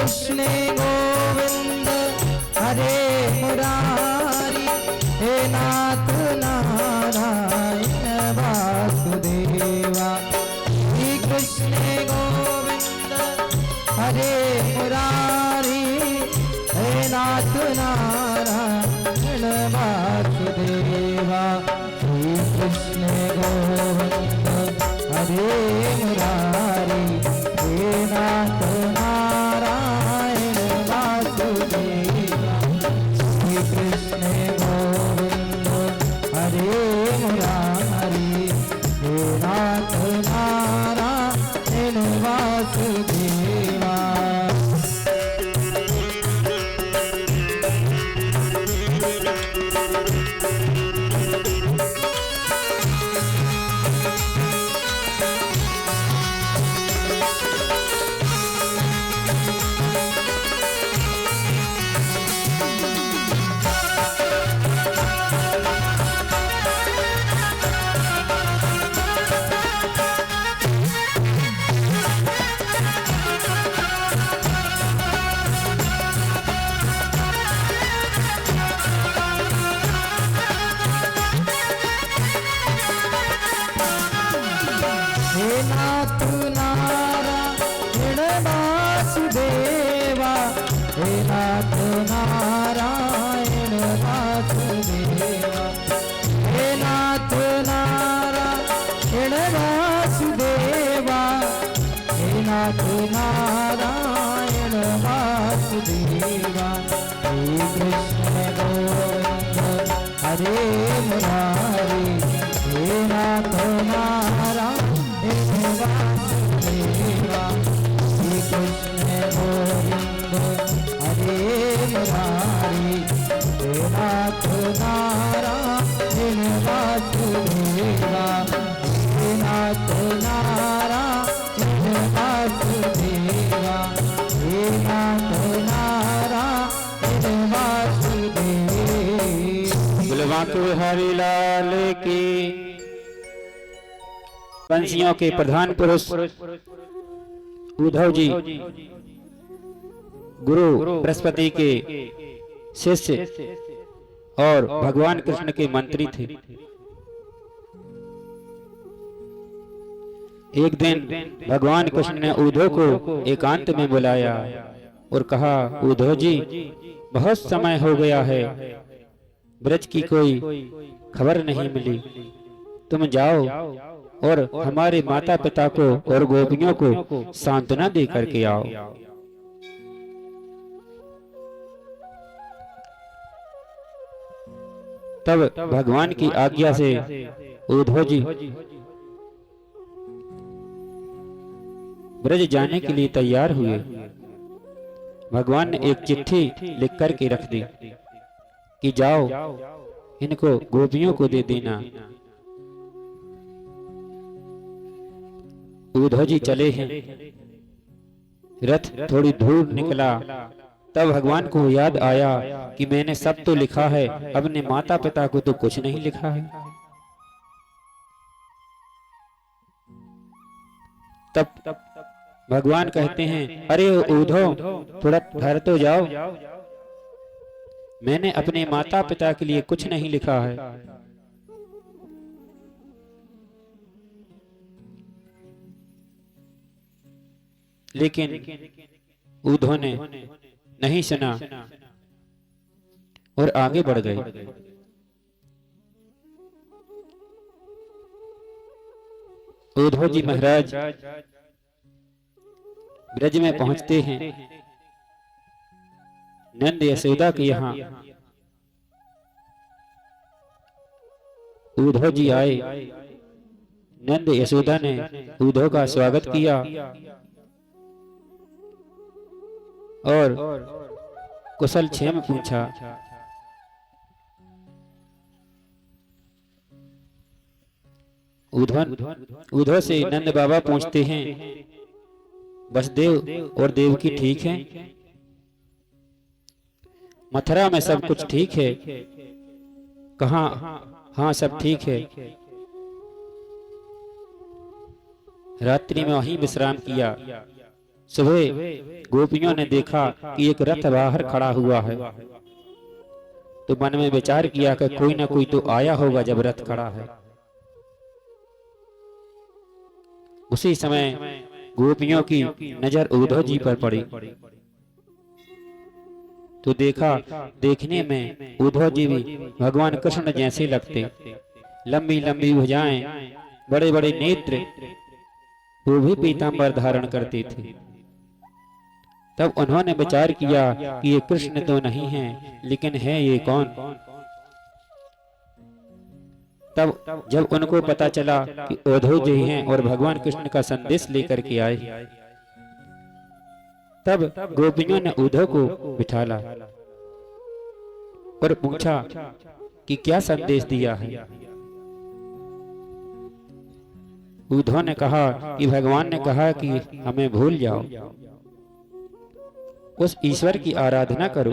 कृष्ण गोविंद हरे मुरारी, हे नाथ नारायण वासुदेवा। श्री कृष्ण गोविंद हरे मुरारी, हे नाथ नारायण वासुदेवा। श्री कृष्ण गोविंद हरे मुरारी, हे नाथ नारायण वासुदेवा। श्री कृष्ण गोविंद हरे मुरारी, हे नाथ नारायण वासुदेवा। हे नाथ नारायण वासुदेवा, हे नाथ नारायण वासुदेवा। हे नाथ नारायण वासुदेवा, हे नाथ नारायण वासुदेवा। श्री कृष्ण गोविंद हरे मुरारी, हे नाथ नारायण वासुदेवा। श्री कृष्ण गोविंद हरे मुरारी, हे नाथ नारायण वासुदेवा। हे नाथ नारायण वासुदेवा, हे नाथ नारायण वासुदेवा। बुलवांकुर हरि लाल की। पंछियों के प्रधान पुरुष उद्धव जी गुरु बृहस्पति के शिष्य और भगवान कृष्ण के मंत्री थे। एक दिन भगवान कृष्ण ने उद्धव को एकांत में बुलाया और कहा, उद्धव जी, बहुत समय हो गया है, ब्रज की कोई खबर नहीं मिली। तुम जाओ और हमारे माता पिता को और गोपियों को सांत्वना दे करके आओ। तब भगवान की आज्ञा से उद्धव जी ब्रज जाने के लिए तैयार हुए। भगवान ने एक चिट्ठी लिख करके रख दी कि जाओ इनको गोपियों को दे देना। उद्धव जी चले हैं, रथ थोड़ी दूर निकला, तब भगवान को याद आया कि मैंने सब तो लिखा है, अपने माता पिता को तो कुछ नहीं लिखा है। तब भगवान कहते हैं, अरे उद्धव, थोड़ा ठहर तो जाओ, मैंने अपने माता पिता के लिए कुछ नहीं लिखा है। लेकिन उद्धव ने नहीं सुना और आगे बढ़ गए। उद्धव जी महाराज ब्रज में पहुंचते हैं। नंद यशोदा के यहाँ उद्धव जी आए। नंद यशोदा ने उद्धव का स्वागत किया और कुशल क्षेम पूछा। उद्धव से नंद बाबा पूछते हैं, वसुदेव और देवकी ठीक हैं? मथुरा में सब कुछ ठीक है? कहाँ? हाँ, सब ठीक है। रात्रि में वहीं विश्राम किया। सुबह गोपियों ने देखा कि एक रथ बाहर खड़ा हुआ है, तो मन में विचार किया कि कोई ना कोई तो आया होगा जब रथ खड़ा है। उसी समय गोपियों की नजर उद्धव जी पर पड़ी, तो देखने में उद्धव जी भी भगवान कृष्ण जैसे लगते, लंबी लंबी भुजाएं, बड़े बड़े नेत्र, वो भी पीतांबर धारण करते थे। तब उन्होंने विचार किया कि ये कृष्ण तो नहीं है, लेकिन है ये कौन। तब जब उनको पता चला कि उद्धव जी हैं और भगवान कृष्ण का संदेश लेकर के आए, तब गोपियों ने उद्धव को बिठाला और पूछा कि क्या संदेश दिया है। उद्धव ने कहा कि भगवान ने कहा कि हमें भूल जाओ, उस ईश्वर की आराधना करो।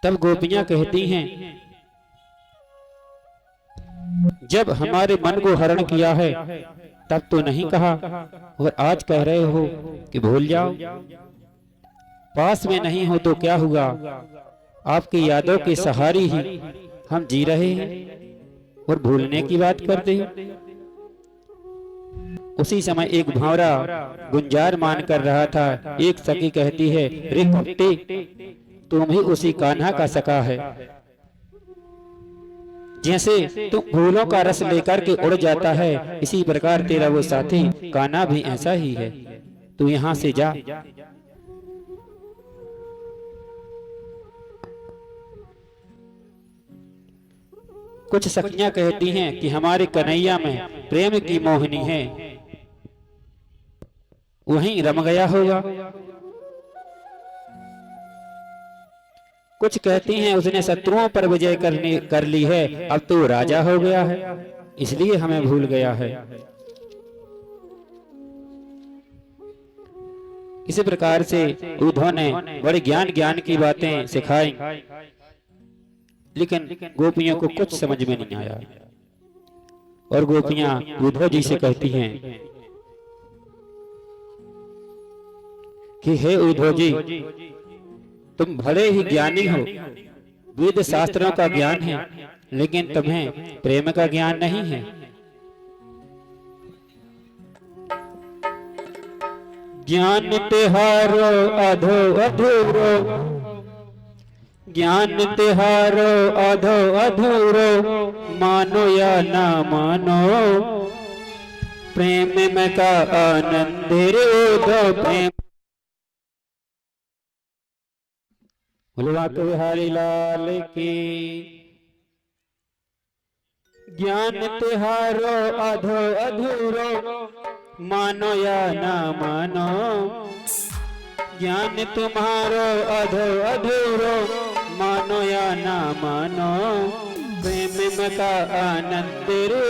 तब गोपियां कहती हैं, जब हमारे मन को हरण किया है तब तो नहीं कहा, और आज कह रहे हो कि भूल जाओ। पास में नहीं हो तो क्या हुआ, आपकी यादों के सहारे ही हम जी रहे हैं और भूलने की बात करते हो। उसी समय एक भावरा गुंजार मान कर रहा था। एक सखी कहती है, रे कपटे, तुम ही उसी कान्हा का सखा है। जैसे तुम फूलों का रस लेकर के उड़ जाता है, इसी प्रकार तेरा वो साथी कान्हा भी ऐसा ही है। तू यहां से जा। कुछ सखियां कहती हैं कि हमारे कन्हैया में प्रेम की मोहिनी है, वहीं रम गया होगा। कुछ कहती हैं उसने शत्रुओं पर विजय कर ली है, अब तो राजा हो गया है, इसलिए हमें भूल गया है। इसी प्रकार से उद्धव ने बड़े ज्ञान की बातें सिखाई, लेकिन गोपियों को कुछ समझ में नहीं आया। और गोपियां उद्धव जी से कहती हैं कि हे उद्धव जी, तुम भले ही ज्ञानी हो, वेद शास्त्रों का ज्ञान है, लेकिन तुम्हें प्रेम का ज्ञान नहीं है। ज्ञान तिहारो अधो अधूरो, ज्ञान तिहारो अधो अधूरो, मानो या ना मानो, प्रेम में का आनंद रे उद्धव प्रेम। बोले बिहारी लाल की। ज्ञान तिहारो अधो अधूरो, मानो या ना मानो, ज्ञान तुम्हारो अधो अधूरो, मानो या ना मानो, प्रेम में का आनंद रो,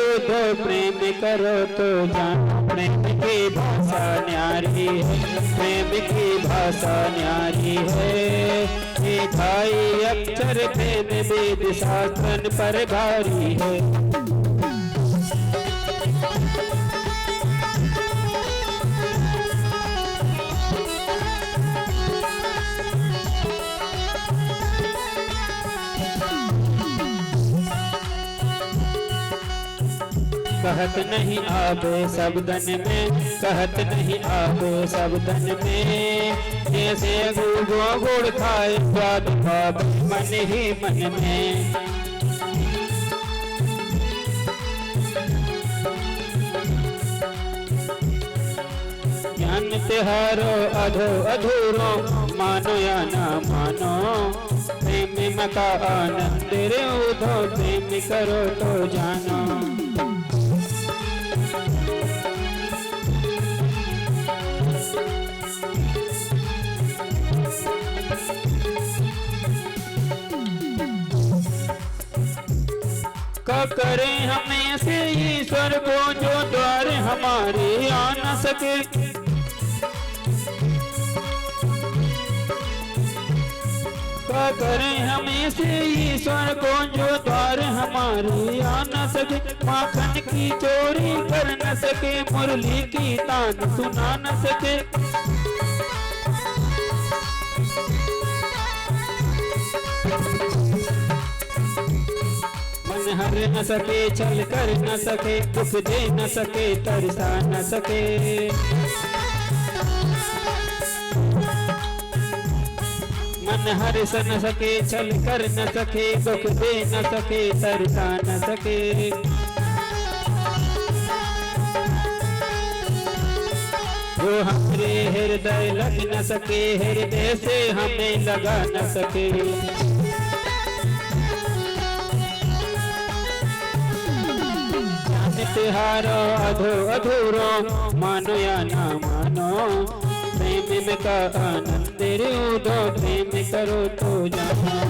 प्रेम करो तो जानो। प्रेम की भाषा न्यारी है, प्रेम की भाषा न्यारी है, ये भाई अक्षर प्रेम वेद शास्त्र पर भारी है। कहत नहीं आबे शब्दन में, कहत नहीं आबे शब्दन में, जैसे गुगो गुड़ खाए स्वाद भाव मन ही मन में। ज्ञान तिहारो अधो अधूरो, मानो या ना मानो, प्रेम में का आनंद रे उद्धव, प्रेम करो तो जानो। करें हमें से ईश्वर को जो द्वार हमारे आ न सके। कृपा करें हमें से ईश्वर को, जो द्वार हमारे आ न सके, माखन की चोरी कर न सके, मुरली की तान सुना न सके। मन हर न सके, छल कर न सके, दुख दे न सके, तरसा न सके। मन हर्ष न सके, छल कर न सके, दुख दे न सके, तरसा न सके। जो हमारे हृदय लग न सके, हृदय से हमें लगा न सके। तिहारो अधूरो मानो या ना मानो, प्रेम में का आनंद उदो, प्रेम करो तो जानो।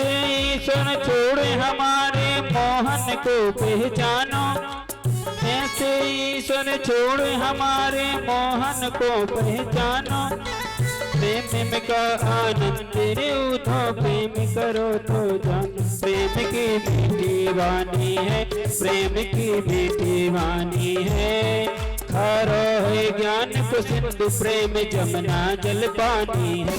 ईश्वर छोड़ हमारे मोहन को पहचानो, ऐसे ईश्वर छोड़ हमारे मोहन को पहचानो। प्रेम का आनंद उठो, प्रेम करो तो जानो। प्रेम की मीठी वाणी है, प्रेम की मीठी वाणी है। खारो है ज्ञान को सिंधु, प्रेम जमुना जल पानी है।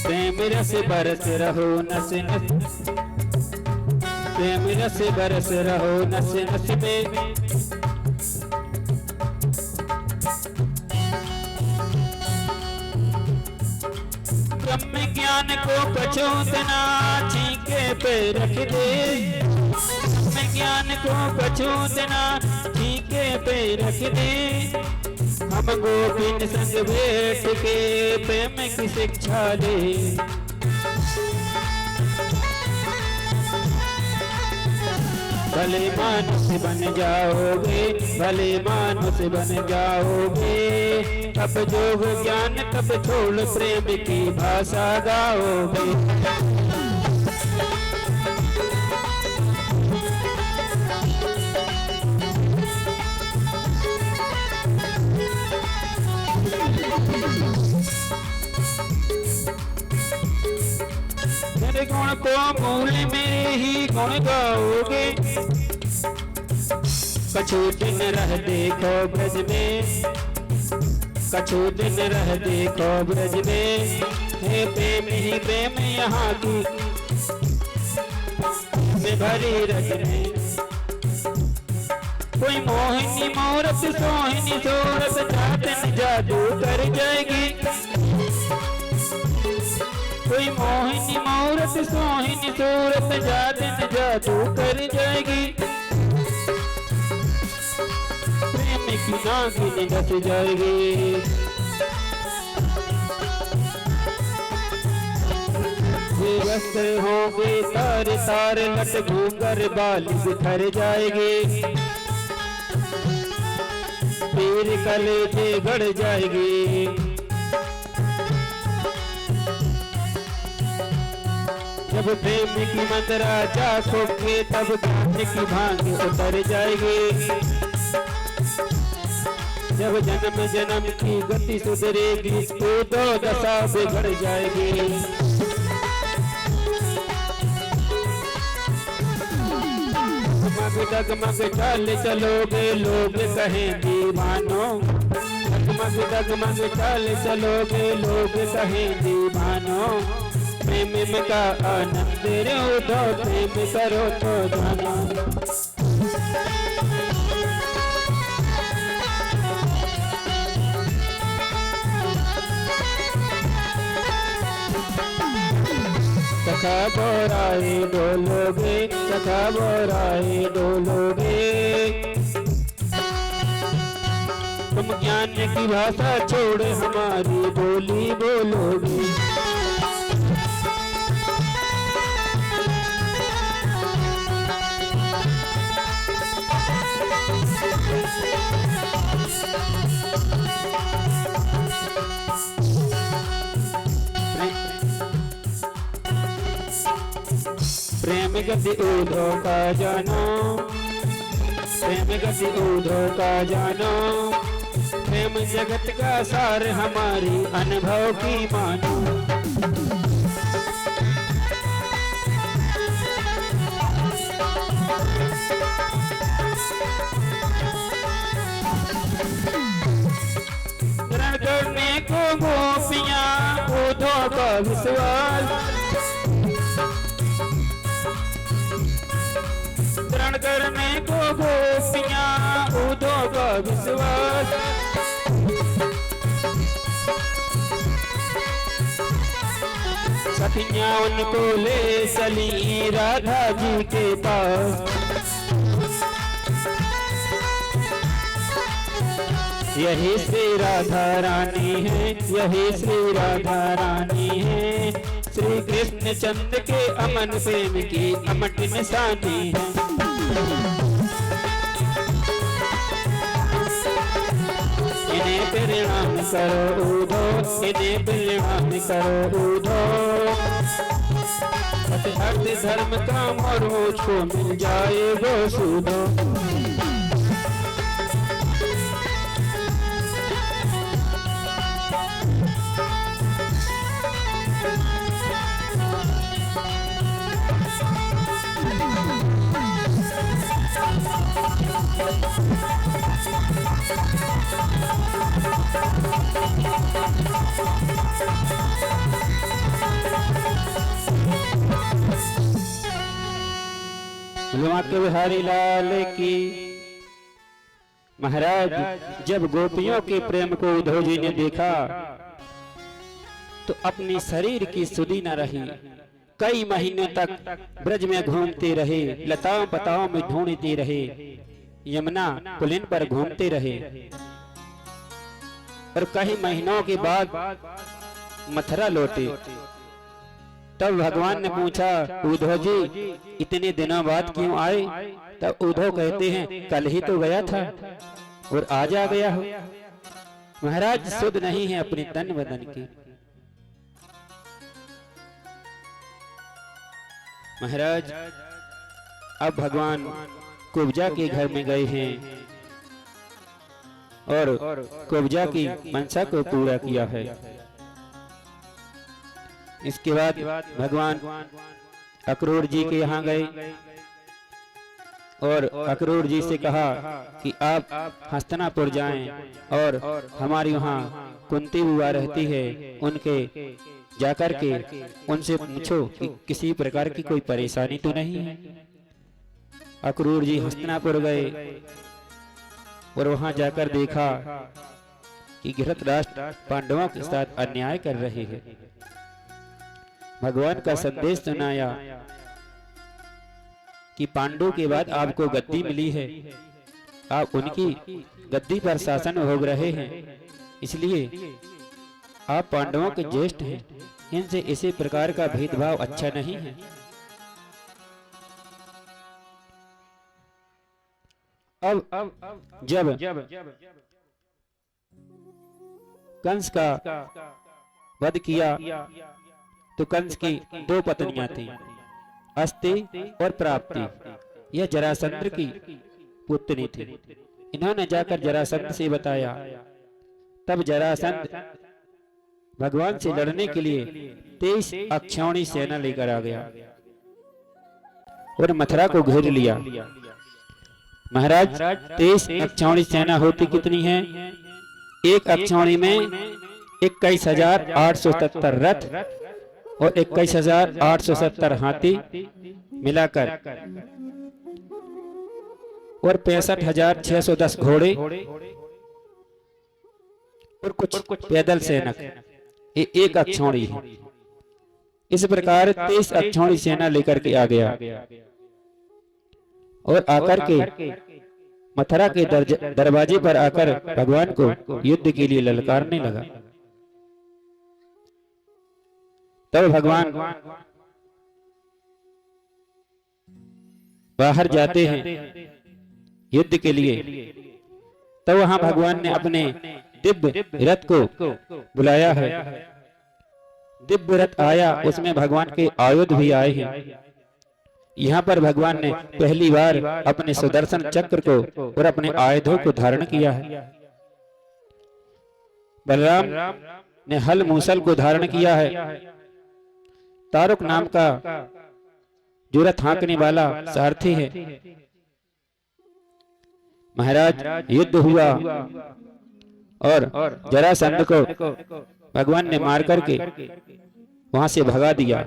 प्रेम रस बरस रहो नस नस, प्रेम रस बरस रहो नस नस में। ब्रह्म ज्ञान को कछूतना छीके पे रख दे, ब्रह्म ज्ञान को कछूतना छीके पे रख दे। हम गोविंद संग बैठ के प्रेम की शिक्षा दे। भले मानुष बन जाओगे, भले मानुष बन जाओगे। तब योग ज्ञान तब छोड़ प्रेम की भाषा गाओगे। मेरे गुण को मूल मेरे ही गुण गाओगे। कछु दिन रह देखो ब्रज में, कछु दिन रह देखो ब्रज में। हे प्रेम ही प्रेम यहाँ की में भरी रज में। कोई मोहिनी मोरत सोहिनी सोरत जातन जादू कर जाएगी। कोई मोहिनी मोरत सोहिनी सूरत जातन जादू कर जाएगी। प्रेम की नागिन डस जाएगी। ये वस्त्र होंगे तारे तारे लट घूंगर बाल बिखर जाएगी। पीर कलेजे गड़ जाएगी। जब प्रेम की मंत्रा जागोगे तब ज्ञान की भांग उतर जाएगी। जब जन्म जन्म की गति सुधरेगी तो दो दशा बिगड़ जाएगी। डगमग चाल चलोगे लोग कहें दीवानो, डगमग डगमग चाल चलोगे लोग कहें दीवानो, प्रेम में का आनंद रो दो प्रेम करो तो जानो। सखा बोराए डोलोगे, सखा बोराए डोलोगे, तुम ज्ञान की भाषा छोड़ हमारी बोली बोलोगे। प्रेम गति ऊधो का जानो, प्रेम गति ऊधो का जानो, प्रेम जगत का सार हमारी अनुभव की मानो। ग्रहण करने को गोपियां ऊधो का विश्वास, ग्रहण करने को गोपियां ऊधो का विश्वास, सखियां उनको ले चली राधा जी के पास, यही श्री राधा रानी है, यही श्री राधा रानी है, श्री कृष्ण चंद्र के अमन प्रेम की अमट निशानी है। इन्हें प्रणाम करो ऊधो, इन्हें प्रणाम करो ऊधो, अर्थ धर्म काम और मुझको मिल जाए वो सूधो। के बिहारी लाल की। महाराज जब गोपियों के प्रेम को उद्धव जी ने देखा तो अपने शरीर की सुधि न रही। कई महीनों तक ब्रज में घूमते रहे, लताओं पताओं में ढूंढते रहे, यमुना पुलिन पर घूमते रहे और कई महीनों के बाद मथुरा लौटे। तब भगवान ने पूछा, उद्धव जी इतने दिनों बाद क्यों आए? तब उद्धव कहते हैं, कल ही तो गया था और आज आ गया हो। महाराज सुध नहीं है अपने तन बदन की। महाराज अब भगवान कुब्जा के घर में गए हैं और कुब्जा की मनसा को पूरा किया है। इसके बाद भगवान अक्रूर जी के यहाँ गए और अक्रूर जी से कहा कि आप हस्तिनापुर जाएं और हमारी वहाँ कुंती बुआ रहती है, उनके जाकर के उनसे पूछो कि किसी प्रकार की कोई परेशानी तो नहीं है। अक्रूर जी हस्तिनापुर गए और वहां जाकर देखा कि धृतराष्ट्र पांडवों के साथ अन्याय कर रहे हैं। भगवान का संदेश सुनाया कि पांडु के बाद आपको गद्दी मिली है, आप उनकी गद्दी पर शासन भोग रहे हैं, इसलिए आप पांडवों के ज्येष्ठ हैं, इनसे इसी प्रकार का भेदभाव अच्छा नहीं है। अब जब कंस का वध किया तो कंस की दो पत्नियां थी, अस्ति और प्राप्ति। यह जरासंध की पुत्री थी। इन्होंने जाकर जरासंध से बताया। तब जरासंध भगवान से लड़ने के लिए 23 अक्षौणी सेना लेकर आ गया और मथुरा को घेर लिया। महाराज 23 अक्षौणी सेना होती कितनी है? एक अक्षौणी में 21,870 रथ और 21,870 हाथी मिलाकर और 65,610 घोड़े और कुछ पैदल सैनिक, ये एक अक्षौणी है। इस प्रकार 23 अक्षौणी सेना लेकर के आ गया और आकर के मथुरा के दरवाजे पर आकर भगवान को युद्ध के लिए ललकारने लगा। तब भगवान बाहर जाते हैं युद्ध के लिए। तब वहां भगवान ने अपने दिव्य रथ को बुलाया है। दिव्य रथ आया, उसमें भगवान के आयुध भी आए हैं। यहाँ पर भगवान ने पहली बार अपने सुदर्शन चक्र को और अपने आयुधों को धारण किया है। बलराम ने हल मूसल को धारण किया है। तारुक नाम का जो रथ हाँकने वाला सारथी है। महाराज युद्ध हुआ और जरासंध को भगवान ने मार करके वहां से भगा दिया।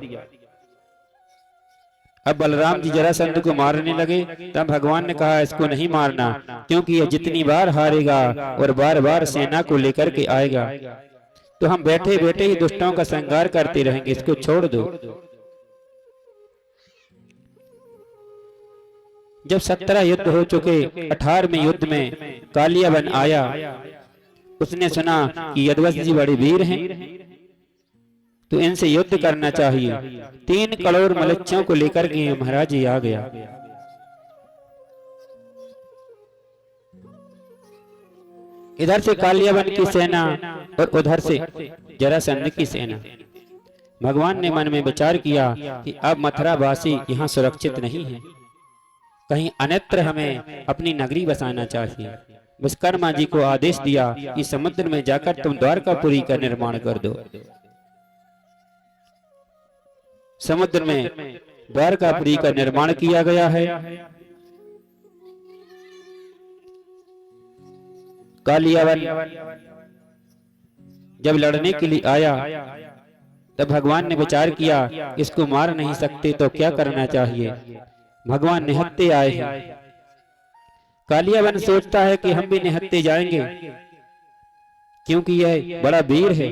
अब बलराम जी जरासंध को मारने लगे। तब भगवान ने कहा इसको नहीं मारना, क्योंकि यह जितनी बार हारेगा और बार बार सेना को लेकर के आएगा तो हम बैठे बैठे ही दुष्टों का संहार करते रहेंगे, इसको छोड़ दो। जब 17 युद्ध हो चुके, 18वें युद्ध में कालियावन आया। उसने सुना कि यदुवंश जी बड़े वीर हैं तो इनसे युद्ध करना चाहिए। 3 करोड़ मलच्छों को लेकर के महाराज जी आ गया। इधर से कालियावन की सेना और उधर से जरासंध की सेना। भगवान ने मन में विचार किया कि अब मथुरा वासी यहाँ सुरक्षित नहीं है, कहीं अन्यत्र हमें अपनी नगरी बसाना चाहिए। विश्वकर्मा जी को आदेश दिया कि समुद्र में जाकर तुम द्वारकापुरी का निर्माण कर दो। समुद्र में द्वारकापुरी का निर्माण किया गया है। कालियावन जब लड़ने के लिए आया तब भगवान ने विचार किया इसको मार नहीं सकते तो क्या करना चाहिए। भगवान निहत्ते आए हैं। कालियावन सोचता है कि हम भी निहत्ते जाएंगे, क्योंकि यह बड़ा वीर है,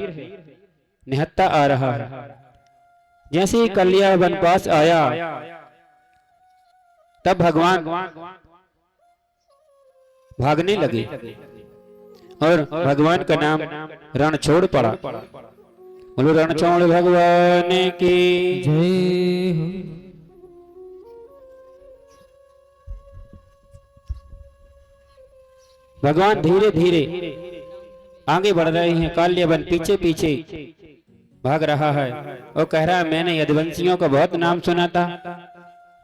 निहत्ता आ रहा है। जैसे ही कालियावन पास आया तब भगवान भागने लगे और भगवान का नाम रणछोड़ पड़ा। बोलो रणछोड़ भगवान की जय हो। भगवान धीरे धीरे आगे बढ़ रहे हैं। कालियावन पीछे पीछे भाग रहा है और कह रहा है मैंने यदुवंशियों का बहुत नाम सुना था,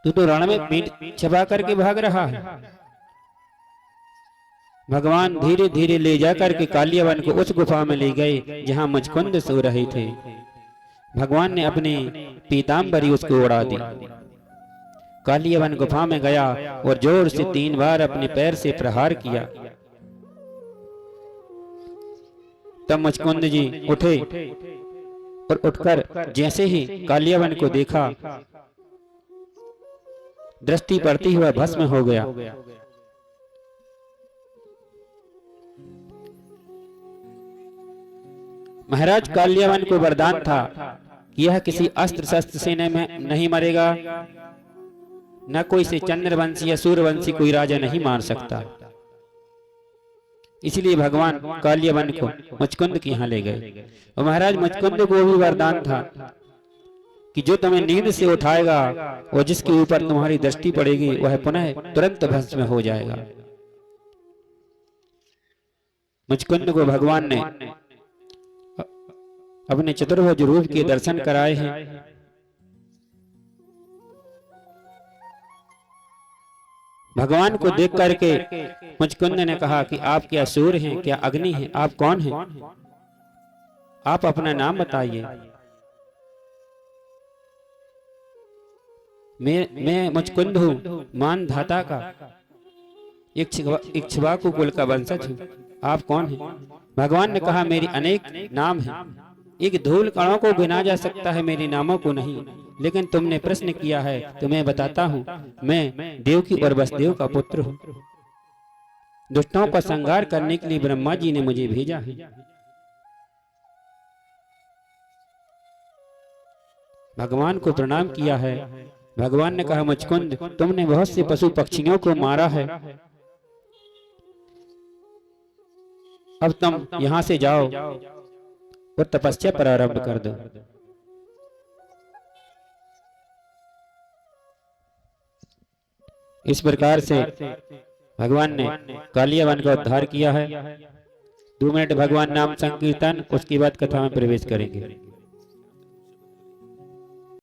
तू तो रण में पीठ छिपा करके भाग रहा है। भगवान धीरे धीरे ले जाकर के कालियावन को उस गुफा में ले गए जहां मुचकुंद सो रहे थे। भगवान ने अपनी पीतांबरी उसको उड़ा दी। कालियावन गुफा में गया और जोर से 3 बार अपने पैर से प्रहार किया। तब मुचकुंद जी उठे और उठकर जैसे ही कालियावन को देखा, दृष्टि पड़ती हुआ भस्म हो गया। महाराज कालियावन को वरदान था कि यह किसी अस्त्र शस्त्र से नहीं मरेगा, न कोई से चंद्रवंशी या सूर्यवंशी कोई राजा नहीं मार सकता। इसलिए भगवान कालियावन को मुचकुंद के यहाँ ले गए। और महाराज मुचकुंद को भी वरदान था कि जो तुम्हें नींद से उठाएगा और जिसके ऊपर तुम्हारी दृष्टि पड़ेगी वह पुनः तुरंत भस्म हो जाएगा। मुचकुंद को भगवान ने अपने चतुर्भुज रूप के दर्शन कराए हैं। भगवान को देख करके मुचकुंद ने कहा कि आप क्या सूर्य हैं, क्या अग्नि हैं, आप कौन हैं? आप अपना नाम बताइए। मैं मुचकुंद हूं, मानधाता का। इक्ष्वाकु कुल का वंशज हूँ। आप कौन हैं? भगवान ने कहा, मेरी अनेक नाम हैं, एक धूल कणों को गिना जा सकता है, मेरे नामों को नहीं। लेकिन तुमने प्रश्न किया है तो मैं बताता हूँ, मैं देवकी और वसुदेव का पुत्र हूँ। दुष्टों का संहार करने के लिए ब्रह्मा जी ने मुझे भेजा है। भगवान को प्रणाम किया है। भगवान ने कहा, मुचकुंद, तुमने बहुत से पशु पक्षियों को मारा है, अब तुम यहाँ से जाओ और तपस्या प्रारंभ कर दो। इस प्रकार से भगवान ने कालिया वन का उद्धार किया है। 2 मिनट भगवान नाम संकीर्तन, उसके बाद कथा में प्रवेश करेंगे।